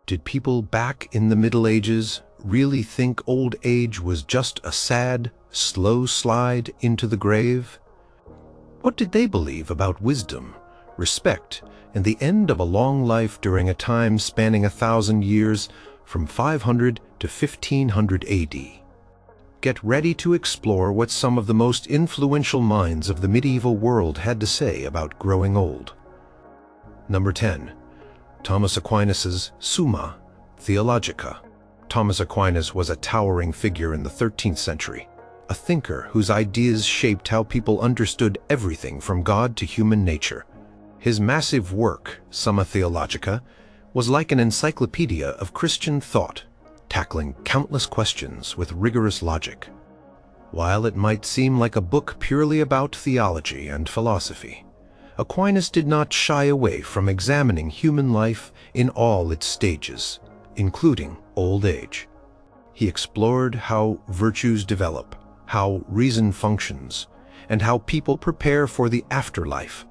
Did people back in the Middle Ages really think old age was just a sad, slow slide into the grave? What did they believe about wisdom, respect, and the end of a long life during a time spanning 1,000 years from 500 to 1500 AD? Get ready to explore what some of the most influential minds of the medieval world had to say about growing old. Number 10. Thomas Aquinas' Summa Theologica. Thomas Aquinas was a towering figure in the 13th century, a thinker whose ideas shaped how people understood everything from God to human nature. His massive work, Summa Theologica, was like an encyclopedia of Christian thought, tackling countless questions with rigorous logic. While it might seem like a book purely about theology and philosophy, Aquinas did not shy away from examining human life in all its stages, including old age. He explored how virtues develop, how reason functions, and how people prepare for the afterlife.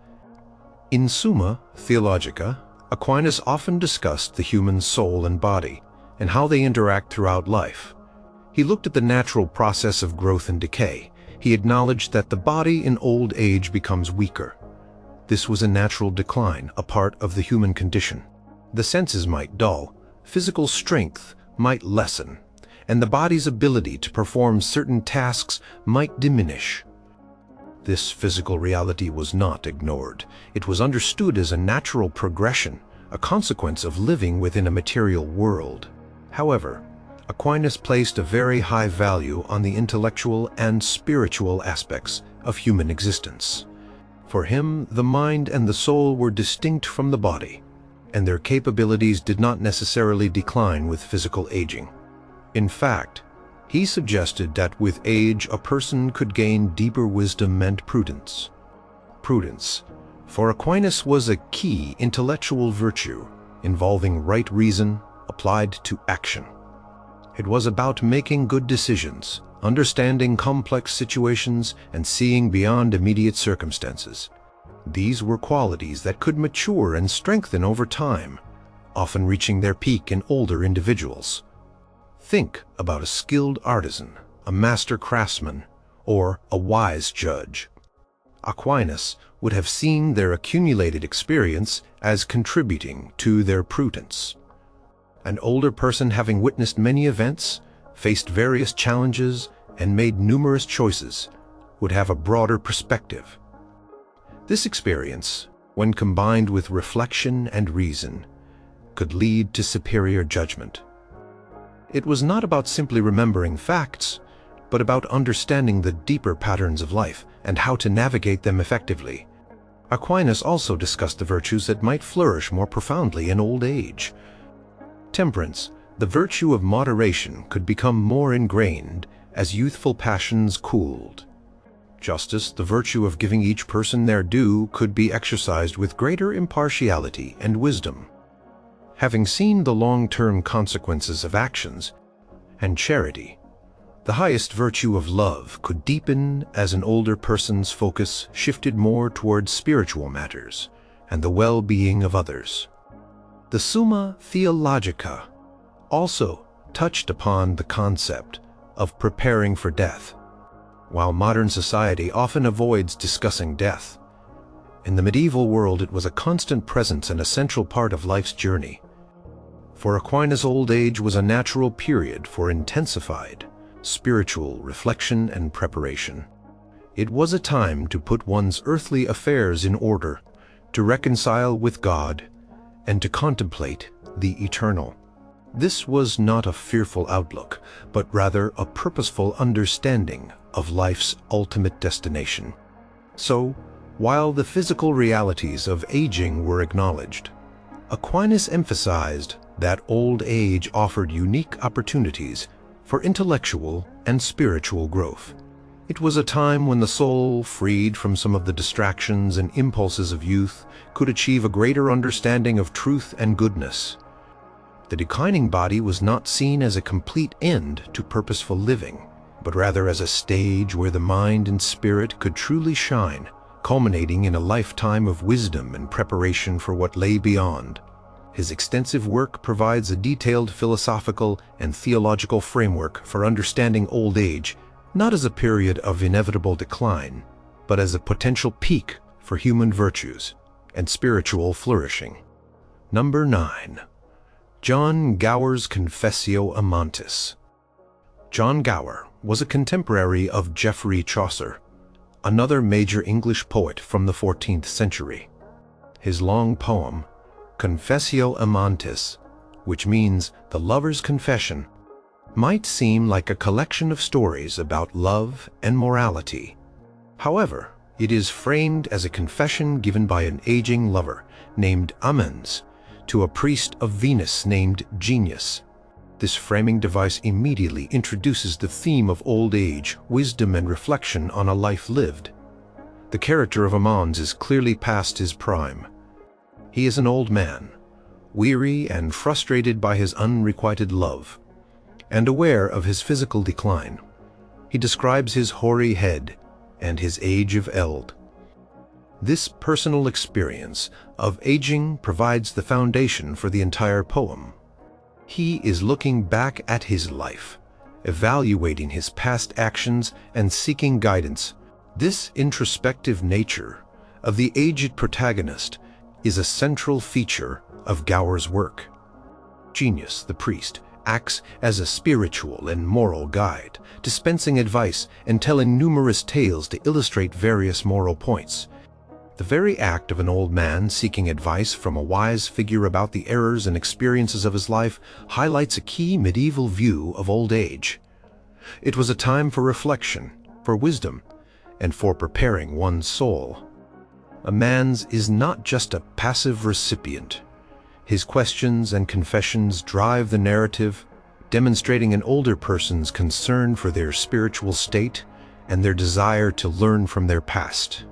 In Summa Theologica, Aquinas often discussed the human soul and body, and how they interact throughout life. He looked at the natural process of growth and decay. He acknowledged that the body in old age becomes weaker. This was a natural decline, a part of the human condition. The senses might dull, physical strength might lessen, and the body's ability to perform certain tasks might diminish. This physical reality was not ignored. It was understood as a natural progression, a consequence of living within a material world. However, Aquinas placed a very high value on the intellectual and spiritual aspects of human existence. For him, the mind and the soul were distinct from the body, and their capabilities did not necessarily decline with physical aging. In fact, he suggested that with age a person could gain deeper wisdom and prudence. Prudence, for Aquinas, was a key intellectual virtue involving right reason applied to action. It was about making good decisions, understanding complex situations, and seeing beyond immediate circumstances. These were qualities that could mature and strengthen over time, often reaching their peak in older individuals. Think about a skilled artisan, a master craftsman, or a wise judge. Aquinas would have seen their accumulated experience as contributing to their prudence. An older person, having witnessed many events, faced various challenges, and made numerous choices, would have a broader perspective. This experience, when combined with reflection and reason, could lead to superior judgment. It was not about simply remembering facts, but about understanding the deeper patterns of life and how to navigate them effectively. Aquinas also discussed the virtues that might flourish more profoundly in old age. Temperance, the virtue of moderation, could become more ingrained as youthful passions cooled. Justice, the virtue of giving each person their due, could be exercised with greater impartiality and wisdom. Having seen the long-term consequences of actions, and charity, the highest virtue of love could deepen as an older person's focus shifted more towards spiritual matters and the well-being of others. The Summa Theologica also touched upon the concept of preparing for death. While modern society often avoids discussing death, in the medieval world it was a constant presence and a central part of life's journey. For Aquinas, old age was a natural period for intensified spiritual reflection and preparation. It was a time to put one's earthly affairs in order, to reconcile with God, and to contemplate the eternal. This was not a fearful outlook, but rather a purposeful understanding of life's ultimate destination. So, while the physical realities of aging were acknowledged, Aquinas emphasized that old age offered unique opportunities for intellectual and spiritual growth. It was a time when the soul, freed from some of the distractions and impulses of youth, could achieve a greater understanding of truth and goodness. The declining body was not seen as a complete end to purposeful living, but rather as a stage where the mind and spirit could truly shine, culminating in a lifetime of wisdom and preparation for what lay beyond. His extensive work provides a detailed philosophical and theological framework for understanding old age, not as a period of inevitable decline, but as a potential peak for human virtues and spiritual flourishing. Number 9. John Gower's Confessio Amantis. John Gower was a contemporary of Geoffrey Chaucer, another major English poet from the 14th century. His long poem, Confessio Amantis, which means the lover's confession, might seem like a collection of stories about love and morality. However, it is framed as a confession given by an aging lover named Amens to a priest of Venus named Genius. This framing device immediately introduces the theme of old age, wisdom, and reflection on a life lived. The character of Amens is clearly past his prime. He is an old man, weary and frustrated by his unrequited love, and aware of his physical decline. He describes his hoary head and his age of eld. This personal experience of aging provides the foundation for the entire poem. He is looking back at his life, evaluating his past actions and seeking guidance. This introspective nature of the aged protagonist is a central feature of Gower's work. Genius, the priest, acts as a spiritual and moral guide, dispensing advice and telling numerous tales to illustrate various moral points. The very act of an old man seeking advice from a wise figure about the errors and experiences of his life highlights a key medieval view of old age. It was a time for reflection, for wisdom, and for preparing one's soul. Amens is not just a passive recipient. His questions and confessions drive the narrative, demonstrating an older person's concern for their spiritual state and their desire to learn from their past.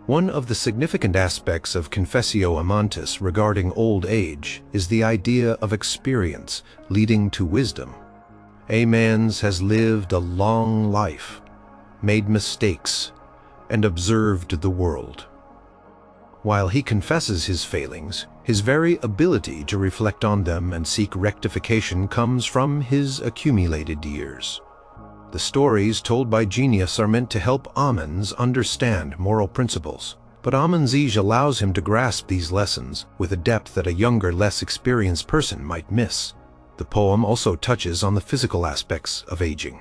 One of the significant aspects of Confessio Amantis regarding old age is the idea of experience leading to wisdom. Amens has lived a long life, made mistakes, and observed the world. While he confesses his failings, his very ability to reflect on them and seek rectification comes from his accumulated years. The stories told by Genius are meant to help Amens understand moral principles, but Amens' age allows him to grasp these lessons with a depth that a younger, less experienced person might miss. The poem also touches on the physical aspects of aging.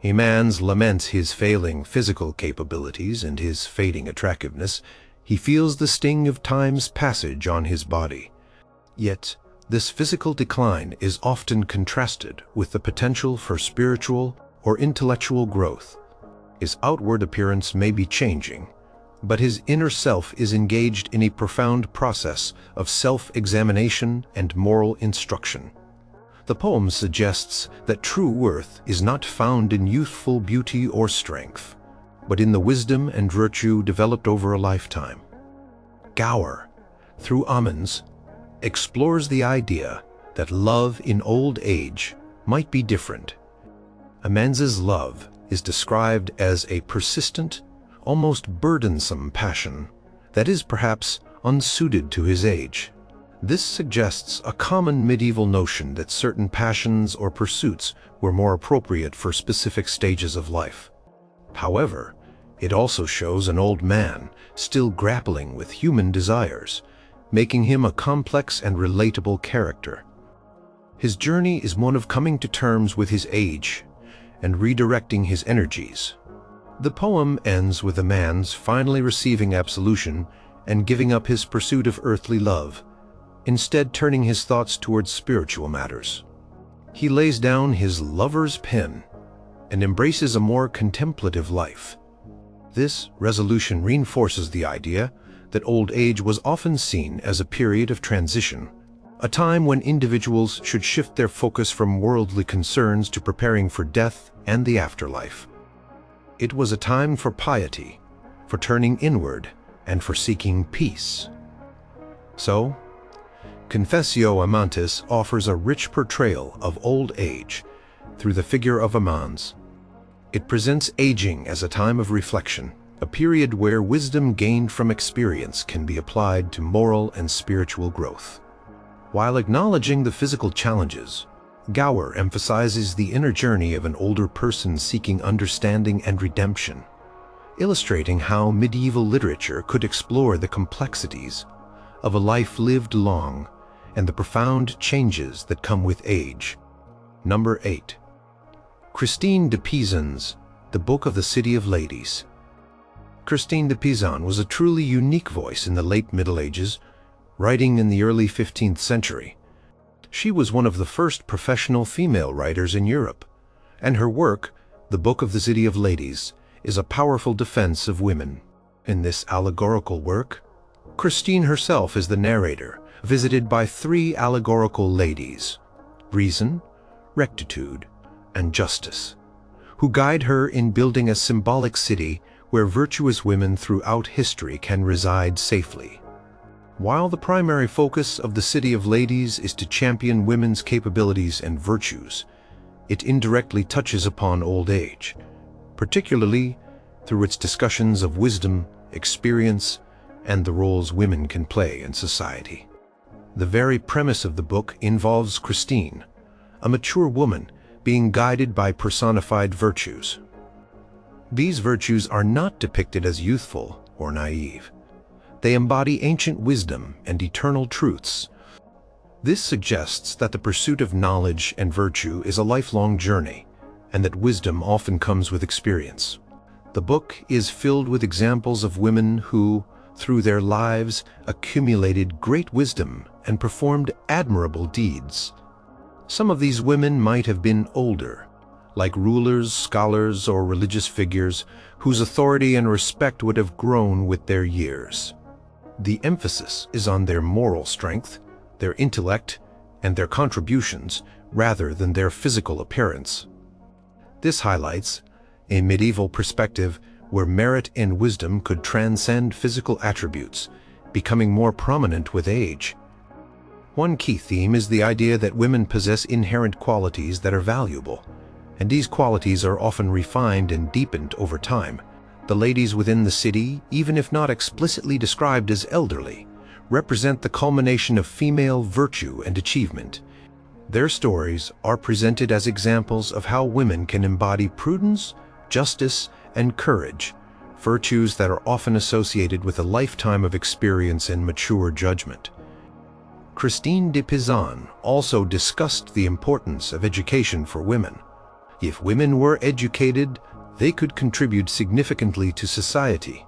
Amens laments his failing physical capabilities and his fading attractiveness. He feels the sting of time's passage on his body. Yet, this physical decline is often contrasted with the potential for spiritual or intellectual growth. His outward appearance may be changing, but his inner self is engaged in a profound process of self-examination and moral instruction. The poem suggests that true worth is not found in youthful beauty or strength, but in the wisdom and virtue developed over a lifetime. Gower, through Amens, explores the idea that love in old age might be different. Amens's love is described as a persistent, almost burdensome passion that is perhaps unsuited to his age. This suggests a common medieval notion that certain passions or pursuits were more appropriate for specific stages of life. However, it also shows an old man still grappling with human desires, making him a complex and relatable character. His journey is one of coming to terms with his age and redirecting his energies. The poem ends with Amens finally receiving absolution and giving up his pursuit of earthly love, instead turning his thoughts towards spiritual matters. He lays down his lover's pen and embraces a more contemplative life. This resolution reinforces the idea that old age was often seen as a period of transition, a time when individuals should shift their focus from worldly concerns to preparing for death and the afterlife. It was a time for piety, for turning inward, and for seeking peace. So, Confessio Amantis offers a rich portrayal of old age through the figure of Amens. It presents aging as a time of reflection, a period where wisdom gained from experience can be applied to moral and spiritual growth. While acknowledging the physical challenges, Gower emphasizes the inner journey of an older person seeking understanding and redemption, illustrating how medieval literature could explore the complexities of a life lived long and the profound changes that come with age. Number 8. Christine de Pizan's The Book of the City of Ladies. Christine de Pizan was a truly unique voice in the late Middle Ages, writing in the early 15th century. She was one of the first professional female writers in Europe, and her work, The Book of the City of Ladies, is a powerful defense of women. In this allegorical work, Christine herself is the narrator, visited by three allegorical ladies, Reason, Rectitude, and Justice, who guide her in building a symbolic city where virtuous women throughout history can reside safely. While the primary focus of the City of Ladies is to champion women's capabilities and virtues, it indirectly touches upon old age, particularly through its discussions of wisdom, experience, and the roles women can play in society. The very premise of the book involves Christine, a mature woman, being guided by personified virtues. These virtues are not depicted as youthful or naive. They embody ancient wisdom and eternal truths. This suggests that the pursuit of knowledge and virtue is a lifelong journey, and that wisdom often comes with experience. The book is filled with examples of women who, through their lives, accumulated great wisdom and performed admirable deeds. Some of these women might have been older, like rulers, scholars, or religious figures whose authority and respect would have grown with their years. The emphasis is on their moral strength, their intellect, and their contributions rather than their physical appearance. This highlights a medieval perspective where merit and wisdom could transcend physical attributes, becoming more prominent with age. One key theme is the idea that women possess inherent qualities that are valuable, and these qualities are often refined and deepened over time. The ladies within the city, even if not explicitly described as elderly, represent the culmination of female virtue and achievement. Their stories are presented as examples of how women can embody prudence, justice, and courage, virtues that are often associated with a lifetime of experience and mature judgment. Christine de Pizan also discussed the importance of education for women. If women were educated, they could contribute significantly to society.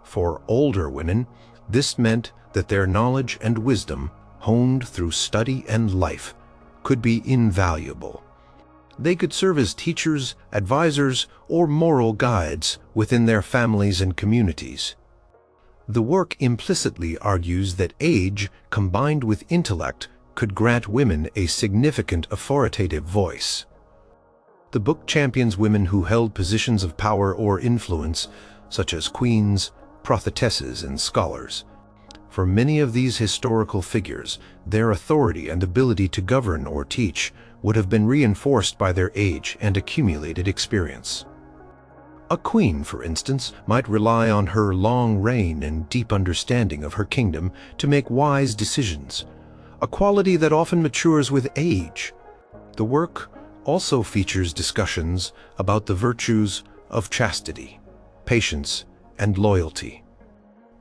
For older women, this meant that their knowledge and wisdom, honed through study and life, could be invaluable. They could serve as teachers, advisors, or moral guides within their families and communities. The work implicitly argues that age, combined with intellect, could grant women a significant authoritative voice. The book champions women who held positions of power or influence, such as queens, prophetesses, and scholars. For many of these historical figures, their authority and ability to govern or teach would have been reinforced by their age and accumulated experience. A queen, for instance, might rely on her long reign and deep understanding of her kingdom to make wise decisions, a quality that often matures with age. The work also features discussions about the virtues of chastity, patience, and loyalty.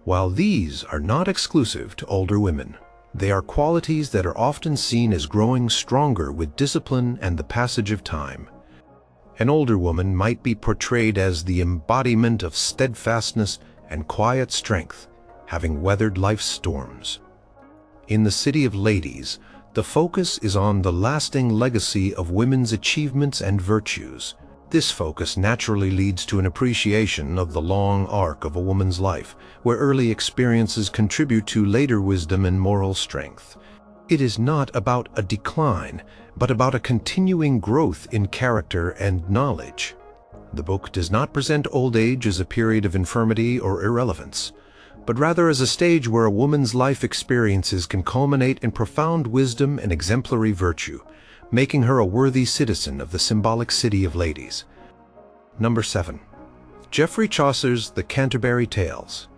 While these are not exclusive to older women, they are qualities that are often seen as growing stronger with discipline and the passage of time. An older woman might be portrayed as the embodiment of steadfastness and quiet strength, having weathered life's storms. In the City of Ladies, the focus is on the lasting legacy of women's achievements and virtues. This focus naturally leads to an appreciation of the long arc of a woman's life, where early experiences contribute to later wisdom and moral strength. It is not about a decline, but about a continuing growth in character and knowledge. The book does not present old age as a period of infirmity or irrelevance, but rather as a stage where a woman's life experiences can culminate in profound wisdom and exemplary virtue, making her a worthy citizen of the symbolic City of Ladies. Number 7. Geoffrey Chaucer's The Canterbury Tales.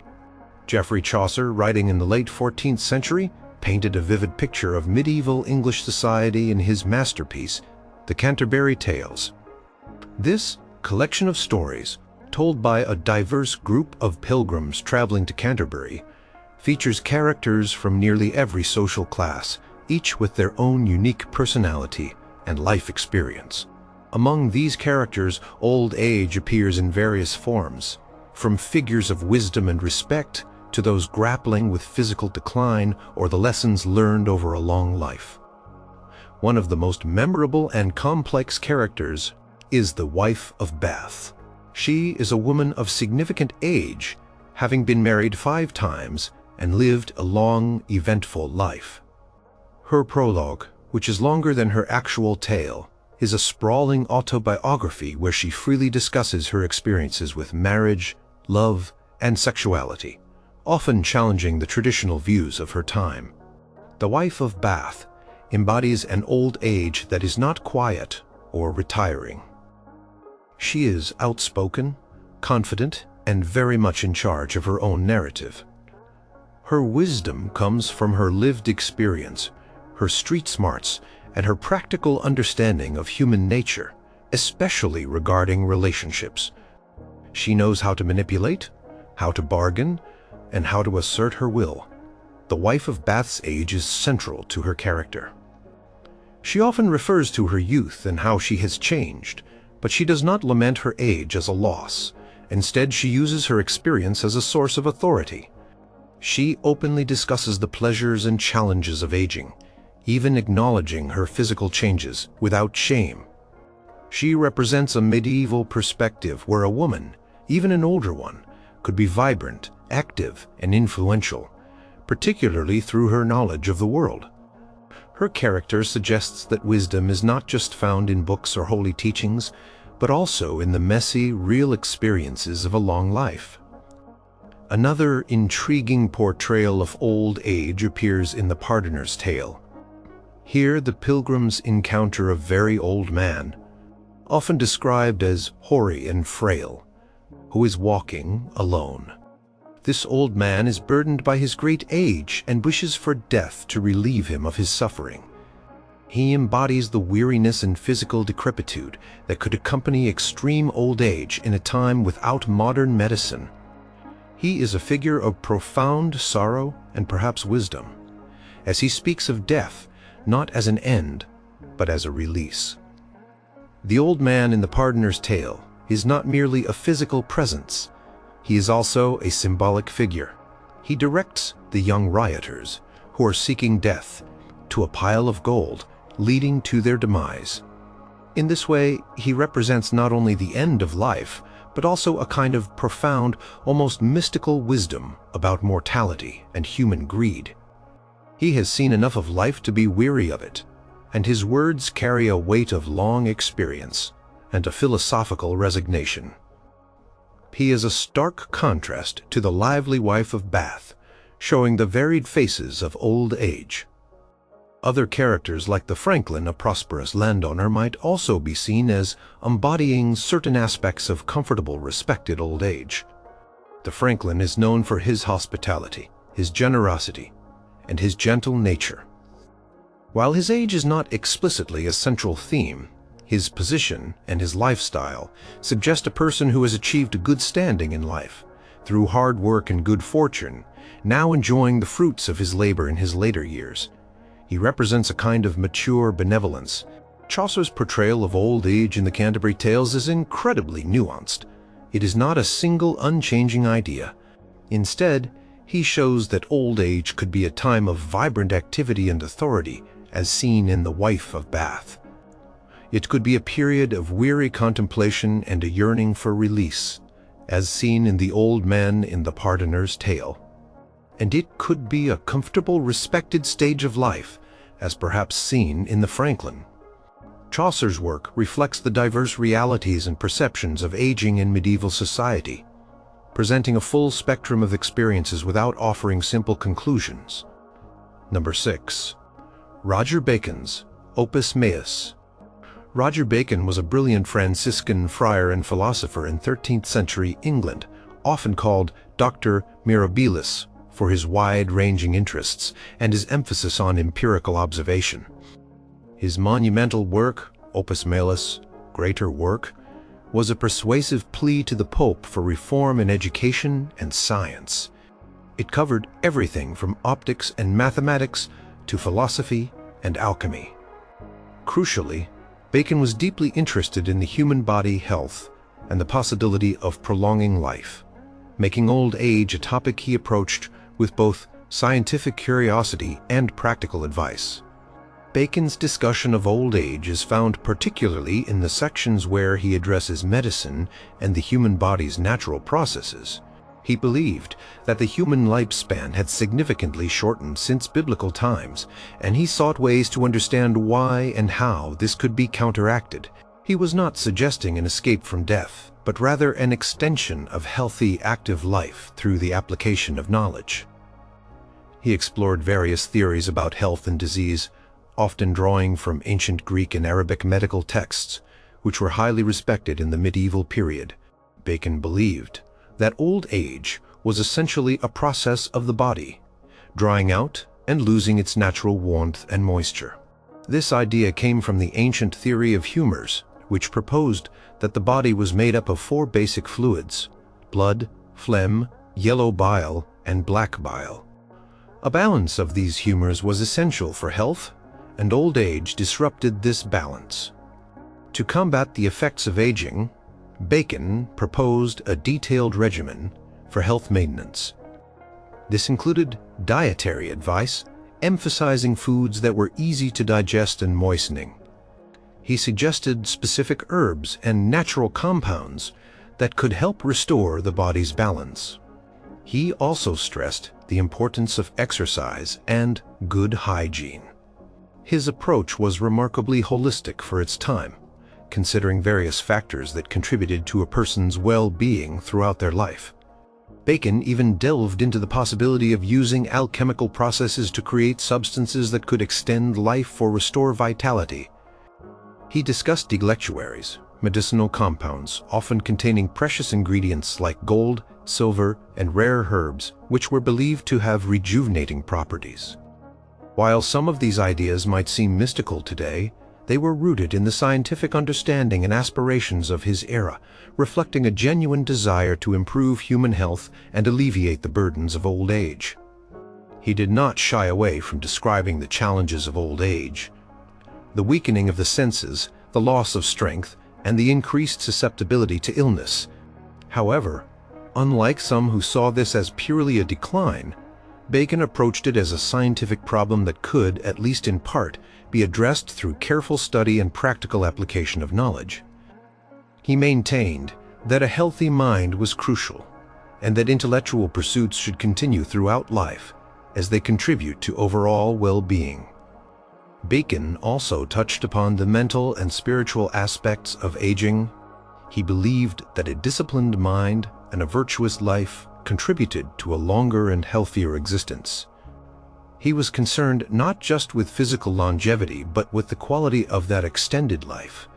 Geoffrey Chaucer, writing in the late 14th century, painted a vivid picture of medieval English society in his masterpiece, The Canterbury Tales. This collection of stories, told by a diverse group of pilgrims traveling to Canterbury, features characters from nearly every social class, each with their own unique personality and life experience. Among these characters, old age appears in various forms, from figures of wisdom and respect to those grappling with physical decline or the lessons learned over a long life. One of the most memorable and complex characters is the wife of Bath. She is a woman of significant age, having been married 5 times and lived a long, eventful life. Her prologue, which is longer than her actual tale, is a sprawling autobiography where she freely discusses her experiences with marriage, love, and sexuality, often challenging the traditional views of her time. The wife of Bath embodies an old age that is not quiet or retiring. She is outspoken, confident, and very much in charge of her own narrative. Her wisdom comes from her lived experience, her street smarts, and her practical understanding of human nature, especially regarding relationships. She knows how to manipulate, how to bargain, and how to assert her will. The wife of Bath's age is central to her character. She often refers to her youth and how she has changed, but she does not lament her age as a loss. Instead, she uses her experience as a source of authority. She openly discusses the pleasures and challenges of aging, even acknowledging her physical changes without shame. She represents a medieval perspective where a woman, even an older one, could be vibrant, active, and influential, particularly through her knowledge of the world. Her character suggests that wisdom is not just found in books or holy teachings, but also in the messy, real experiences of a long life. Another intriguing portrayal of old age appears in The Pardoner's Tale. Here, the pilgrims encounter a very old man, often described as hoary and frail, who is walking alone. This old man is burdened by his great age and wishes for death to relieve him of his suffering. He embodies the weariness and physical decrepitude that could accompany extreme old age in a time without modern medicine. He is a figure of profound sorrow and perhaps wisdom, as he speaks of death not as an end, but as a release. The old man in The Pardoner's Tale is not merely a physical presence. He is also a symbolic figure. He directs the young rioters, who are seeking death, to a pile of gold, leading to their demise. In this way, he represents not only the end of life, but also a kind of profound, almost mystical wisdom about mortality and human greed. He has seen enough of life to be weary of it, and his words carry a weight of long experience and a philosophical resignation. He is a stark contrast to the lively wife of Bath, showing the varied faces of old age. Other characters like the Franklin, a prosperous landowner, might also be seen as embodying certain aspects of comfortable, respected old age. The Franklin is known for his hospitality, his generosity, and his gentle nature. While his age is not explicitly a central theme, his position and his lifestyle suggest a person who has achieved a good standing in life, through hard work and good fortune, now enjoying the fruits of his labor in his later years. He represents a kind of mature benevolence. Chaucer's portrayal of old age in the Canterbury Tales is incredibly nuanced. It is not a single unchanging idea. Instead, he shows that old age could be a time of vibrant activity and authority, as seen in The Wife of Bath. It could be a period of weary contemplation and a yearning for release, as seen in The Old Man in The Pardoner's Tale. And it could be a comfortable, respected stage of life, as perhaps seen in The Franklin. Chaucer's work reflects the diverse realities and perceptions of aging in medieval society, presenting a full spectrum of experiences without offering simple conclusions. Number 6. Roger Bacon's Opus Meus. Roger Bacon was a brilliant Franciscan friar and philosopher in 13th century England, often called Dr. Mirabilis for his wide-ranging interests and his emphasis on empirical observation. His monumental work, Opus Maelus, Greater Work, was a persuasive plea to the Pope for reform in education and science. It covered everything from optics and mathematics to philosophy and alchemy. Crucially, Bacon was deeply interested in the human body health and the possibility of prolonging life, making old age a topic he approached with both scientific curiosity and practical advice. Bacon's discussion of old age is found particularly in the sections where he addresses medicine and the human body's natural processes. He believed that the human lifespan had significantly shortened since biblical times, and he sought ways to understand why and how this could be counteracted. He was not suggesting an escape from death, but rather an extension of healthy, active life through the application of knowledge. He explored various theories about health and disease, often drawing from ancient Greek and Arabic medical texts, which were highly respected in the medieval period. Bacon believed that old age was essentially a process of the body, drying out and losing its natural warmth and moisture. This idea came from the ancient theory of humors, which proposed that the body was made up of 4 basic fluids: blood, phlegm, yellow bile, and black bile. A balance of these humors was essential for health, and old age disrupted this balance. To combat the effects of aging, Bacon proposed a detailed regimen for health maintenance. This included dietary advice, emphasizing foods that were easy to digest and moistening. He suggested specific herbs and natural compounds that could help restore the body's balance. He also stressed the importance of exercise and good hygiene. His approach was remarkably holistic for its time, considering various factors that contributed to a person's well-being throughout their life. Bacon even delved into the possibility of using alchemical processes to create substances that could extend life or restore vitality. He discussed delectuaries, medicinal compounds often containing precious ingredients like gold, silver, and rare herbs, which were believed to have rejuvenating properties. While some of these ideas might seem mystical today, they were rooted in the scientific understanding and aspirations of his era, reflecting a genuine desire to improve human health and alleviate the burdens of old age. He did not shy away from describing the challenges of old age. The weakening of the senses, the loss of strength, and the increased susceptibility to illness. However, unlike some who saw this as purely a decline, Bacon approached it as a scientific problem that could, at least in part, be addressed through careful study and practical application of knowledge. He maintained that a healthy mind was crucial, and that intellectual pursuits should continue throughout life as they contribute to overall well-being. Bacon also touched upon the mental and spiritual aspects of aging. He believed that a disciplined mind and a virtuous life contributed to a longer and healthier existence. He was concerned not just with physical longevity, but with the quality of that extended life.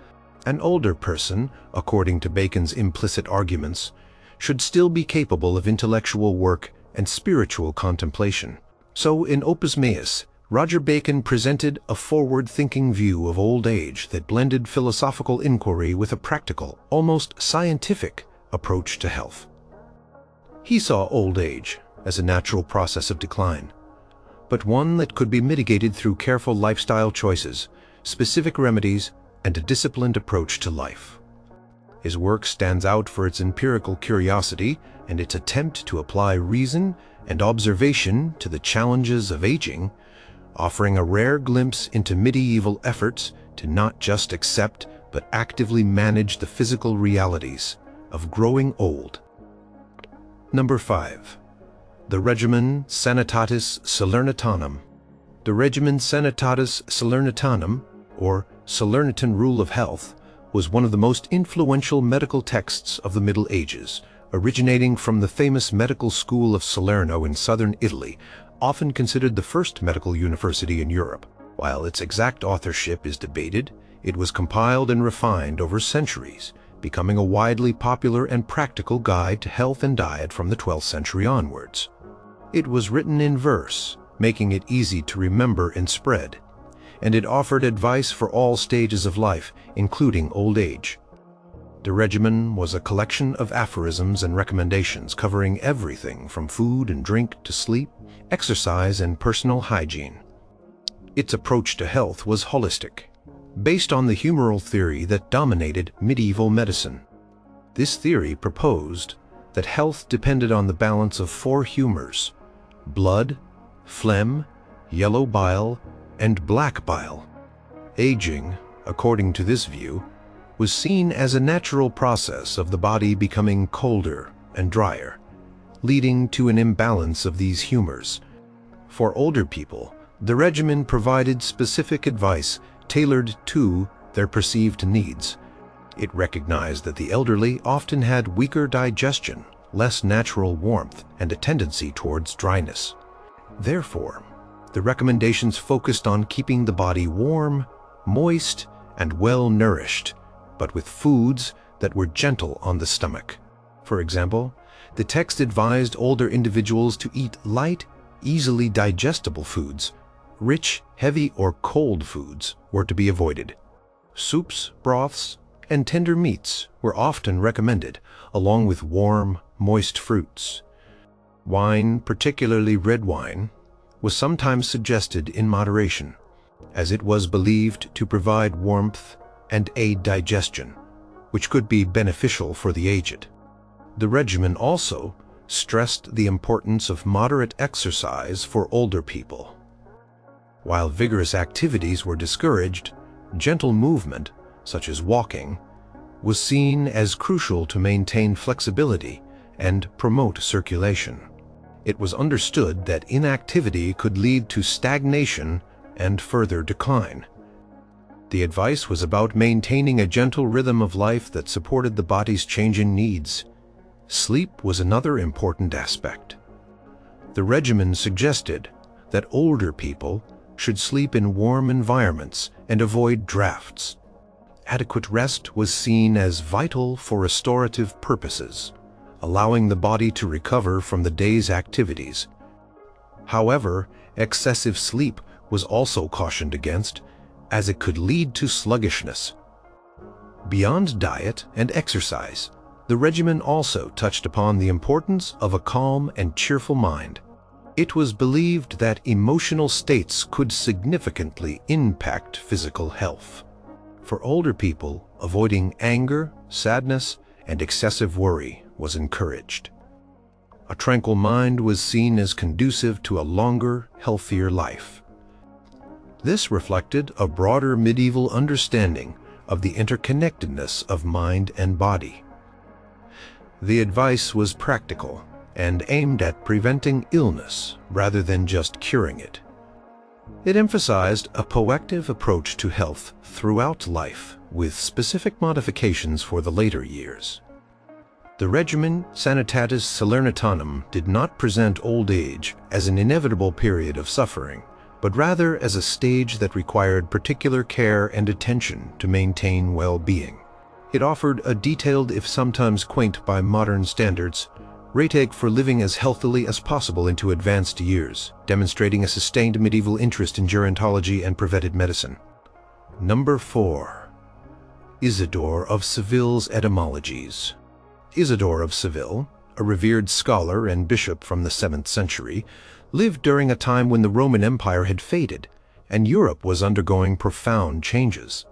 An older person, according to Bacon's implicit arguments, should still be capable of intellectual work and spiritual contemplation. So in Opus Maelus, Roger Bacon presented a forward-thinking view of old age that blended philosophical inquiry with a practical, almost scientific, approach to health. He saw old age as a natural process of decline, but one that could be mitigated through careful lifestyle choices, specific remedies, and a disciplined approach to life. His work stands out for its empirical curiosity and its attempt to apply reason and observation to the challenges of aging, offering a rare glimpse into medieval efforts to not just accept but actively manage the physical realities of growing old. Number 5. The Regimen Sanitatis Salernitanum. The Regimen Sanitatis Salernitanum, or Salernitan Rule of Health, was one of the most influential medical texts of the Middle Ages, originating from the famous medical school of Salerno in southern Italy, often considered the first medical university in Europe. While its exact authorship is debated, it was compiled and refined over centuries, becoming a widely popular and practical guide to health and diet from the 12th century onwards. It was written in verse, making it easy to remember and spread, and it offered advice for all stages of life, including old age. The regimen was a collection of aphorisms and recommendations covering everything from food and drink to sleep, exercise, and personal hygiene. Its approach to health was holistic, based on the humoral theory that dominated medieval medicine. This theory proposed that health depended on the balance of four humors: blood, phlegm, yellow bile, and black bile. Aging, according to this view, was seen as a natural process of the body becoming colder and drier, leading to an imbalance of these humors. For older people, the regimen provided specific advice tailored to their perceived needs. It recognized that the elderly often had weaker digestion, less natural warmth, and a tendency towards dryness. Therefore, the recommendations focused on keeping the body warm, moist, and well-nourished, but with foods that were gentle on the stomach. For example, the text advised older individuals to eat light, easily digestible foods. Rich, heavy, or cold foods were to be avoided. Soups, broths, and tender meats were often recommended, along with warm, moist fruits. Wine, particularly red wine, was sometimes suggested in moderation, as it was believed to provide warmth and aid digestion, which could be beneficial for the aged. The regimen also stressed the importance of moderate exercise for older people. While vigorous activities were discouraged, gentle movement, such as walking, was seen as crucial to maintain flexibility and promote circulation. It was understood that inactivity could lead to stagnation and further decline. The advice was about maintaining a gentle rhythm of life that supported the body's changing needs. Sleep was another important aspect. The regimen suggested that older people should sleep in warm environments and avoid drafts. Adequate rest was seen as vital for restorative purposes, allowing the body to recover from the day's activities. However, excessive sleep was also cautioned against, as it could lead to sluggishness. Beyond diet and exercise, the regimen also touched upon the importance of a calm and cheerful mind. It was believed that emotional states could significantly impact physical health. For older people, avoiding anger, sadness, and excessive worry was encouraged. A tranquil mind was seen as conducive to a longer, healthier life. This reflected a broader medieval understanding of the interconnectedness of mind and body. The advice was practical and aimed at preventing illness rather than just curing it. It emphasized a proactive approach to health throughout life, with specific modifications for the later years. The regimen Sanitatis Salernitanum did not present old age as an inevitable period of suffering, but rather as a stage that required particular care and attention to maintain well-being. It offered a detailed, if sometimes quaint by modern standards, rating for living as healthily as possible into advanced years, demonstrating a sustained medieval interest in gerontology and preventive medicine. Number 4. Isidore of Seville's Etymologies. Isidore of Seville, a revered scholar and bishop from the 7th century, lived during a time when the Roman Empire had faded and Europe was undergoing profound changes.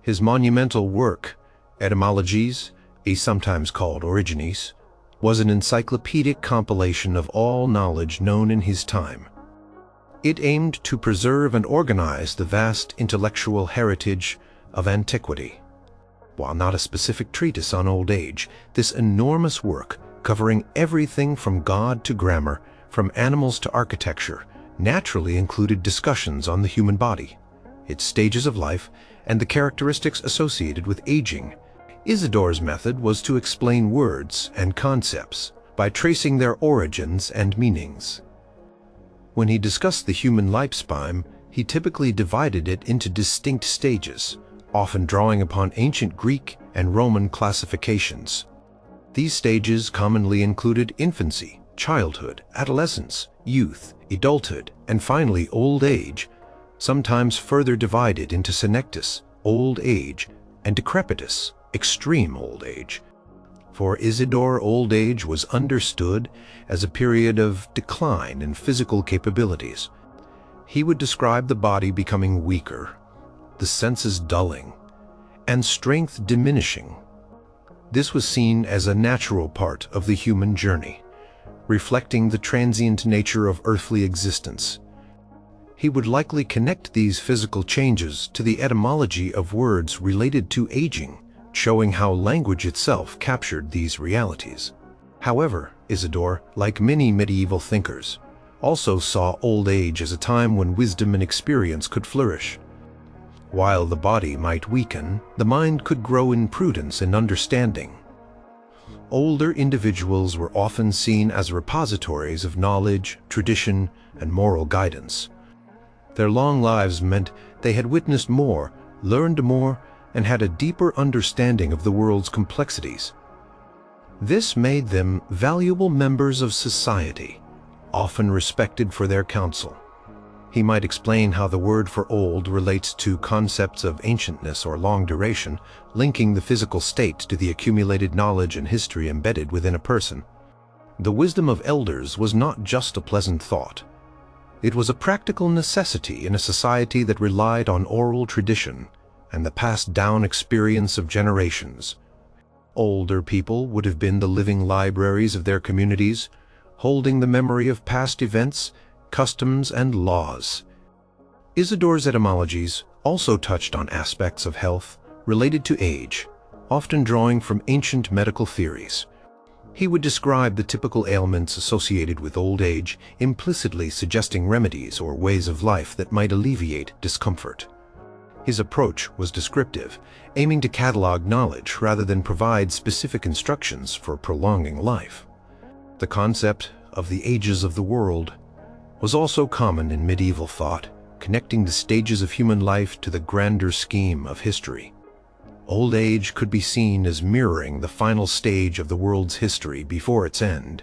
His monumental work, Etymologies, sometimes called Origines, was an encyclopedic compilation of all knowledge known in his time. It aimed to preserve and organize the vast intellectual heritage of antiquity. While not a specific treatise on old age, this enormous work, covering everything from God to grammar, from animals to architecture, naturally included discussions on the human body, its stages of life, and the characteristics associated with aging. Isidore's method was to explain words and concepts by tracing their origins and meanings. When he discussed the human lifespan, he typically divided it into distinct stages, often drawing upon ancient Greek and Roman classifications. These stages commonly included infancy, childhood, adolescence, youth, adulthood, and finally old age, sometimes further divided into senectus, old age, and decrepitus, extreme old age. For Isidore, old age was understood as a period of decline in physical capabilities. He would describe the body becoming weaker, the senses dulling, and strength diminishing. This was seen as a natural part of the human journey, reflecting the transient nature of earthly existence. He would likely connect these physical changes to the etymology of words related to aging, showing how language itself captured these realities. However, Isidore, like many medieval thinkers, also saw old age as a time when wisdom and experience could flourish. While the body might weaken, the mind could grow in prudence and understanding. Older individuals were often seen as repositories of knowledge, tradition, and moral guidance. Their long lives meant they had witnessed more, learned more, and had a deeper understanding of the world's complexities. This made them valuable members of society, often respected for their counsel. He might explain how the word for old relates to concepts of ancientness or long duration, linking the physical state to the accumulated knowledge and history embedded within a person. The wisdom of elders was not just a pleasant thought. It was a practical necessity in a society that relied on oral tradition and the passed-down experience of generations. Older people would have been the living libraries of their communities, holding the memory of past events, customs, and laws. Isidore's etymologies also touched on aspects of health related to age, often drawing from ancient medical theories. He would describe the typical ailments associated with old age, implicitly suggesting remedies or ways of life that might alleviate discomfort. His approach was descriptive, aiming to catalog knowledge rather than provide specific instructions for prolonging life. The concept of the ages of the world was also common in medieval thought, connecting the stages of human life to the grander scheme of history. Old age could be seen as mirroring the final stage of the world's history before its end.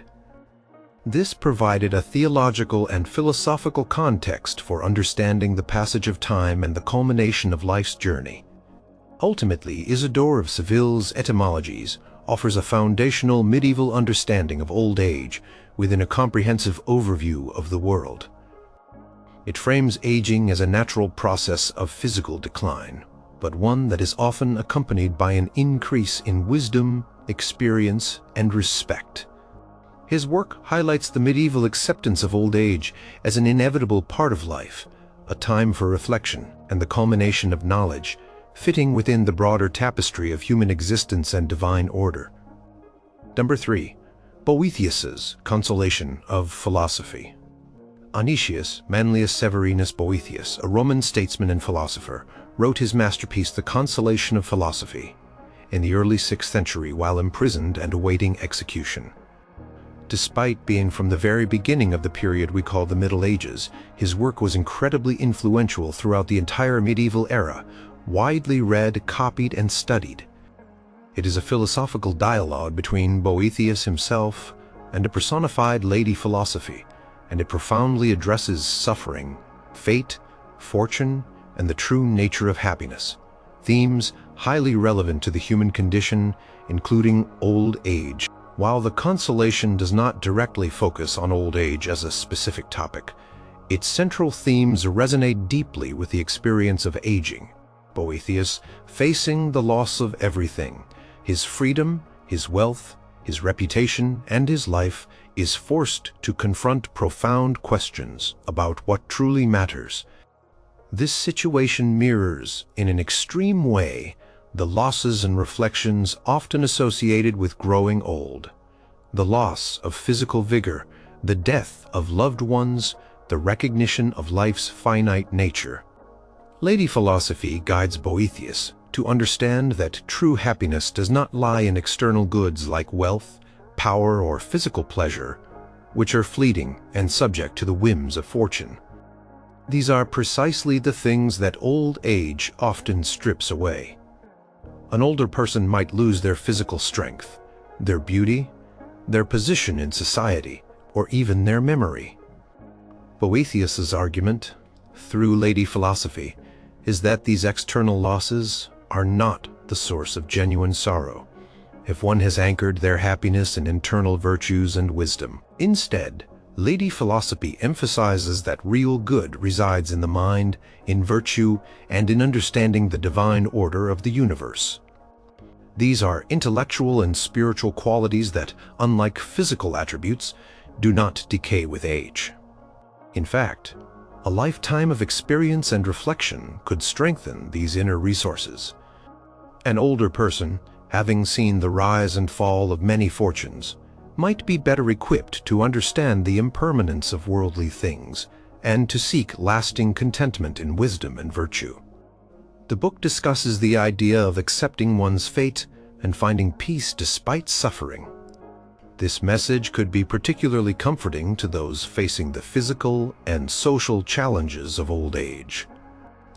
This provided a theological and philosophical context for understanding the passage of time and the culmination of life's journey. Ultimately, Isidore of Seville's etymologies offers a foundational medieval understanding of old age within a comprehensive overview of the world. It frames aging as a natural process of physical decline, but one that is often accompanied by an increase in wisdom, experience, and respect. His work highlights the medieval acceptance of old age as an inevitable part of life, a time for reflection and the culmination of knowledge, fitting within the broader tapestry of human existence and divine order. Number 3. Boethius's Consolation of Philosophy. Anicius Manlius Severinus Boethius, a Roman statesman and philosopher, wrote his masterpiece The Consolation of Philosophy in the early 6th century while imprisoned and awaiting execution. Despite being from the very beginning of the period we call the Middle Ages, his work was incredibly influential throughout the entire medieval era, widely read, copied, and studied. It is a philosophical dialogue between Boethius himself and a personified lady philosophy, and it profoundly addresses suffering, fate, fortune, and the true nature of happiness, themes highly relevant to the human condition, including old age. While the Consolation does not directly focus on old age as a specific topic, its central themes resonate deeply with the experience of aging. Boethius, facing the loss of everything, his freedom, his wealth, his reputation, and his life, is forced to confront profound questions about what truly matters. This situation mirrors, in an extreme way, the losses and reflections often associated with growing old. The loss of physical vigor, the death of loved ones, the recognition of life's finite nature. Lady philosophy guides Boethius to understand that true happiness does not lie in external goods like wealth, power, or physical pleasure, which are fleeting and subject to the whims of fortune. These are precisely the things that old age often strips away. An older person might lose their physical strength, their beauty, their position in society, or even their memory. Boethius's argument, through Lady Philosophy, is that these external losses are not the source of genuine sorrow, if one has anchored their happiness in internal virtues and wisdom. Instead, Lady Philosophy emphasizes that real good resides in the mind, in virtue, and in understanding the divine order of the universe. These are intellectual and spiritual qualities that, unlike physical attributes, do not decay with age. In fact, a lifetime of experience and reflection could strengthen these inner resources. An older person, having seen the rise and fall of many fortunes, might be better equipped to understand the impermanence of worldly things and to seek lasting contentment in wisdom and virtue. The book discusses the idea of accepting one's fate and finding peace despite suffering. This message could be particularly comforting to those facing the physical and social challenges of old age.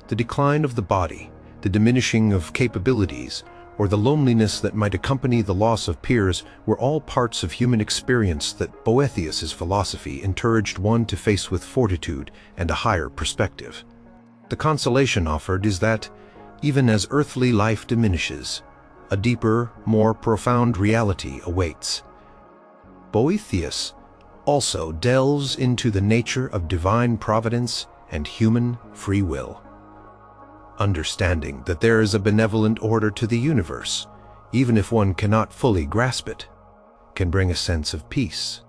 The decline of the body, the diminishing of capabilities, or the loneliness that might accompany the loss of peers were all parts of human experience that Boethius's philosophy encouraged one to face with fortitude and a higher perspective. The consolation offered is that, even as earthly life diminishes, a deeper, more profound reality awaits. Boethius also delves into the nature of divine providence and human free will. Understanding that there is a benevolent order to the universe, even if one cannot fully grasp it, can bring a sense of peace.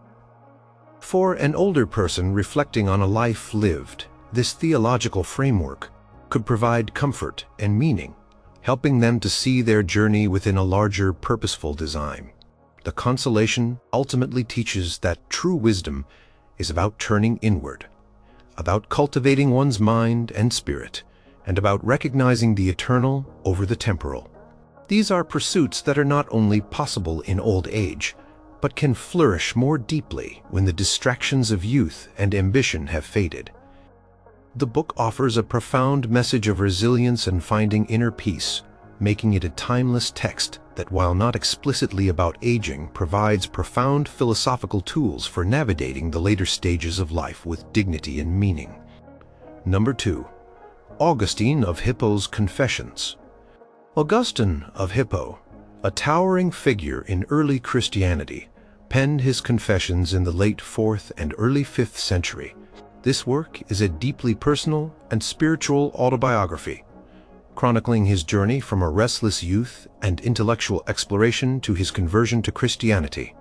For an older person reflecting on a life lived, this theological framework could provide comfort and meaning, helping them to see their journey within a larger, purposeful design. The consolation ultimately teaches that true wisdom is about turning inward, about cultivating one's mind and spirit, and about recognizing the eternal over the temporal. These are pursuits that are not only possible in old age, but can flourish more deeply when the distractions of youth and ambition have faded. The book offers a profound message of resilience and finding inner peace, making it a timeless text that, while not explicitly about aging, provides profound philosophical tools for navigating the later stages of life with dignity and meaning. Number 2. Augustine of Hippo's Confessions. Augustine of Hippo, a towering figure in early Christianity, penned his Confessions in the late 4th and early 5th century. This work is a deeply personal and spiritual autobiography, chronicling his journey from a restless youth and intellectual exploration to his conversion to Christianity.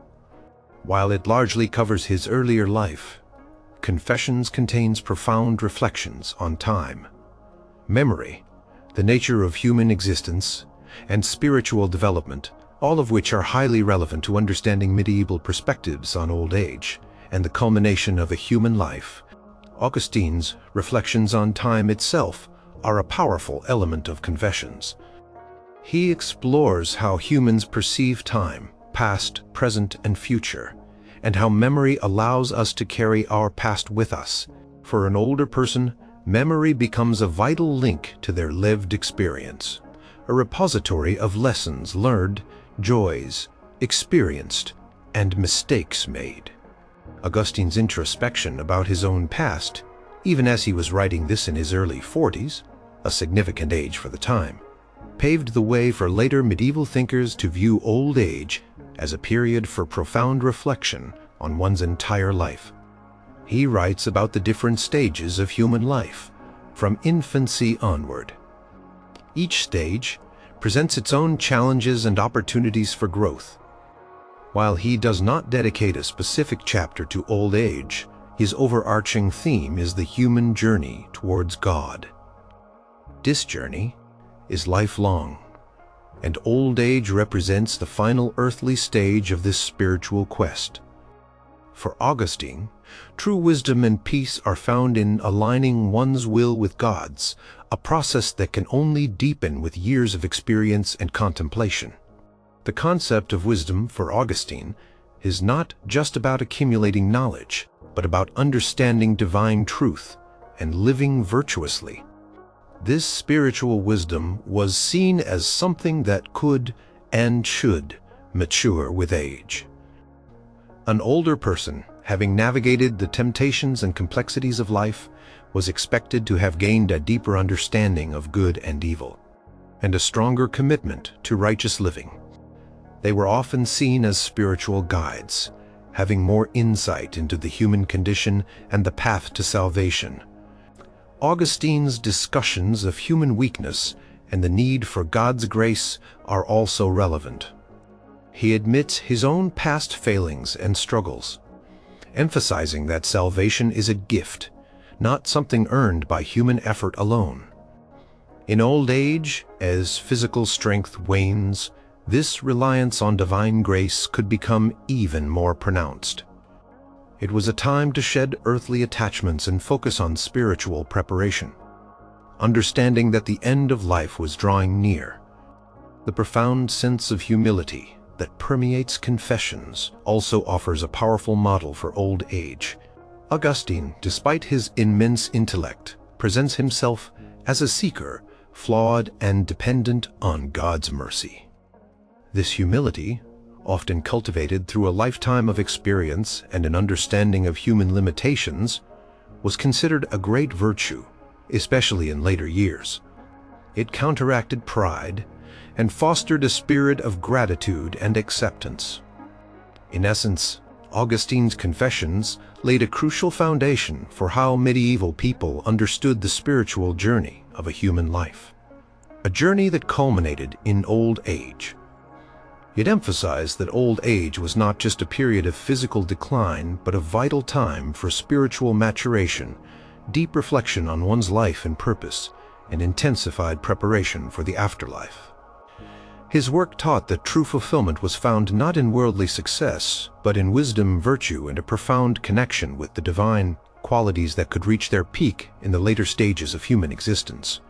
While it largely covers his earlier life, Confessions contains profound reflections on time, memory, the nature of human existence, and spiritual development, all of which are highly relevant to understanding medieval perspectives on old age and the culmination of a human life. Augustine's reflections on time itself are a powerful element of Confessions. He explores how humans perceive time, past, present, and future, and how memory allows us to carry our past with us. For an older person, memory becomes a vital link to their lived experience, a repository of lessons learned, joys experienced, and mistakes made. Augustine's introspection about his own past, even as he was writing this in his early 40s, a significant age for the time, paved the way for later medieval thinkers to view old age as a period for profound reflection on one's entire life. He writes about the different stages of human life, from infancy onward. Each stage presents its own challenges and opportunities for growth. While he does not dedicate a specific chapter to old age, his overarching theme is the human journey towards God. This journey is lifelong, and old age represents the final earthly stage of this spiritual quest. For Augustine, true wisdom and peace are found in aligning one's will with God's, a process that can only deepen with years of experience and contemplation. The concept of wisdom for Augustine is not just about accumulating knowledge, but about understanding divine truth and living virtuously. This spiritual wisdom was seen as something that could and should mature with age. An older person, having navigated the temptations and complexities of life, was expected to have gained a deeper understanding of good and evil, and a stronger commitment to righteous living. They were often seen as spiritual guides, having more insight into the human condition and the path to salvation. Augustine's discussions of human weakness and the need for God's grace are also relevant. He admits his own past failings and struggles, emphasizing that salvation is a gift, not something earned by human effort alone. In old age, as physical strength wanes, this reliance on divine grace could become even more pronounced. It was a time to shed earthly attachments and focus on spiritual preparation, understanding that the end of life was drawing near. The profound sense of humility that permeates confessions also offers a powerful model for old age. Augustine, despite his immense intellect, presents himself as a seeker, flawed and dependent on God's mercy. This humility, often cultivated through a lifetime of experience and an understanding of human limitations, was considered a great virtue, especially in later years. It counteracted pride and fostered a spirit of gratitude and acceptance. In essence, Augustine's Confessions laid a crucial foundation for how medieval people understood the spiritual journey of a human life, a journey that culminated in old age. It emphasized that old age was not just a period of physical decline, but a vital time for spiritual maturation, deep reflection on one's life and purpose, and intensified preparation for the afterlife. His work taught that true fulfillment was found not in worldly success, but in wisdom, virtue, and a profound connection with the divine, qualities that could reach their peak in the later stages of human existence.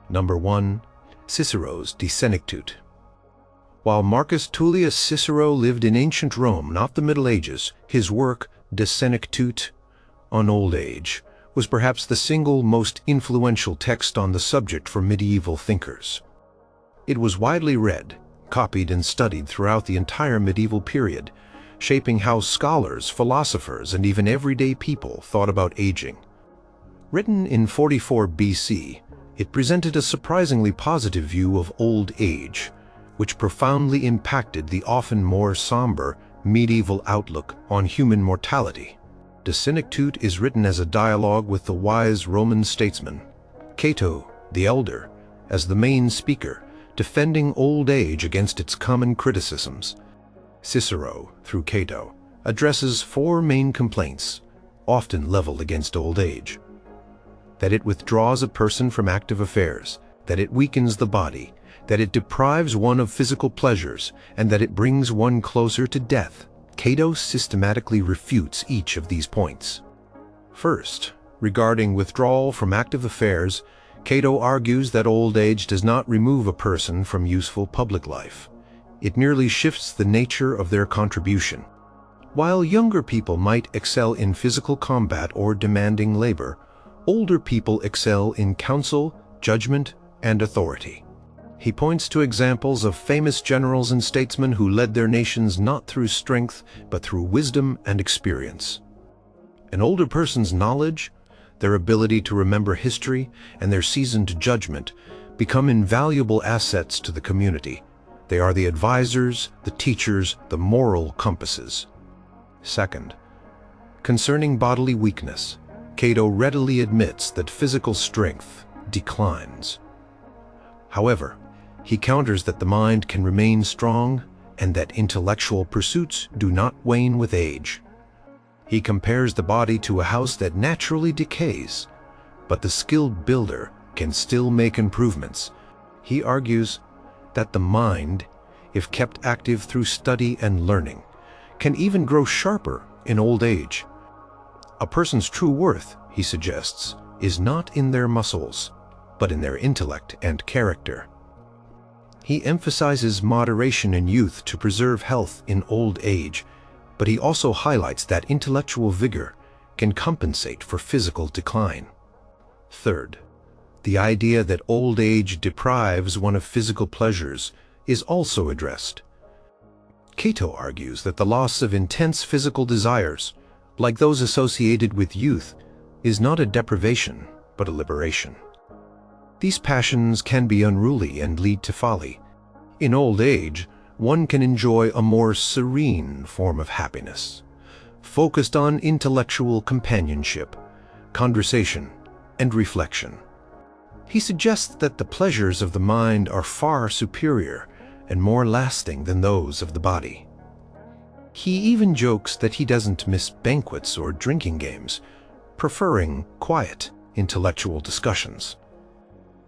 Number 1. Cicero's De Senectute. While Marcus Tullius Cicero lived in ancient Rome, not the Middle Ages, his work, De Senectute, on old age, was perhaps the single most influential text on the subject for medieval thinkers. It was widely read, copied, and studied throughout the entire medieval period, shaping how scholars, philosophers, and even everyday people thought about aging. Written in 44 BC, it presented a surprisingly positive view of old age, which profoundly impacted the often more somber medieval outlook on human mortality. De Senectute is written as a dialogue with the wise Roman statesman, Cato the Elder, as the main speaker, defending old age against its common criticisms. Cicero, through Cato, addresses 4 main complaints, often leveled against old age: that it withdraws a person from active affairs, that it weakens the body, that it deprives one of physical pleasures, and that it brings one closer to death. Cato systematically refutes each of these points. First, regarding withdrawal from active affairs, Cato argues that old age does not remove a person from useful public life. It merely shifts the nature of their contribution. While younger people might excel in physical combat or demanding labor, older people excel in counsel, judgment, and authority. He points to examples of famous generals and statesmen who led their nations not through strength, but through wisdom and experience. An older person's knowledge, their ability to remember history, and their seasoned judgment become invaluable assets to the community. They are the advisors, the teachers, the moral compasses. Second, concerning bodily weakness, Cato readily admits that physical strength declines. However, he counters that the mind can remain strong and that intellectual pursuits do not wane with age. He compares the body to a house that naturally decays, but the skilled builder can still make improvements. He argues that the mind, if kept active through study and learning, can even grow sharper in old age. A person's true worth, he suggests, is not in their muscles, but in their intellect and character. He emphasizes moderation in youth to preserve health in old age, but he also highlights that intellectual vigor can compensate for physical decline. Third, the idea that old age deprives one of physical pleasures is also addressed. Cato argues that the loss of intense physical desires, like those associated with youth, is not a deprivation, but a liberation. These passions can be unruly and lead to folly. In old age, one can enjoy a more serene form of happiness, focused on intellectual companionship, conversation, and reflection. He suggests that the pleasures of the mind are far superior and more lasting than those of the body. He even jokes that he doesn't miss banquets or drinking games, preferring quiet, intellectual discussions.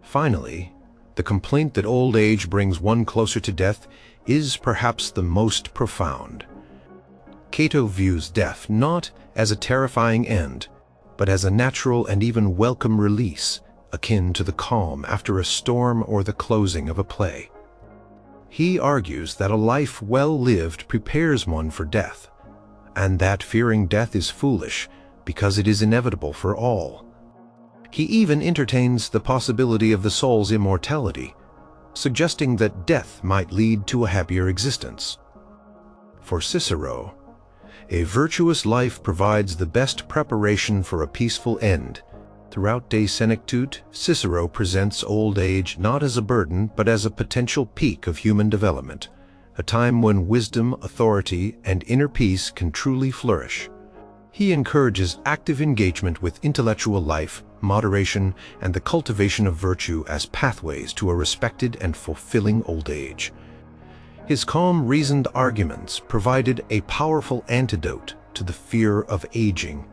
Finally, the complaint that old age brings one closer to death is perhaps the most profound. Cato views death not as a terrifying end, but as a natural and even welcome release, akin to the calm after a storm or the closing of a play. He argues that a life well lived prepares one for death, and that fearing death is foolish because it is inevitable for all. He even entertains the possibility of the soul's immortality, suggesting that death might lead to a happier existence. For Cicero, a virtuous life provides the best preparation for a peaceful end. Throughout De Senectute, Cicero presents old age not as a burden, but as a potential peak of human development, a time when wisdom, authority, and inner peace can truly flourish. He encourages active engagement with intellectual life, moderation, and the cultivation of virtue as pathways to a respected and fulfilling old age. His calm, reasoned arguments provided a powerful antidote to the fear of aging,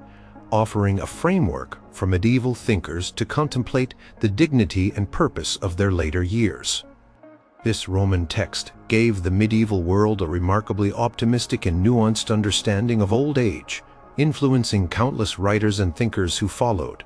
offering a framework for medieval thinkers to contemplate the dignity and purpose of their later years. This Roman text gave the medieval world a remarkably optimistic and nuanced understanding of old age, influencing countless writers and thinkers who followed.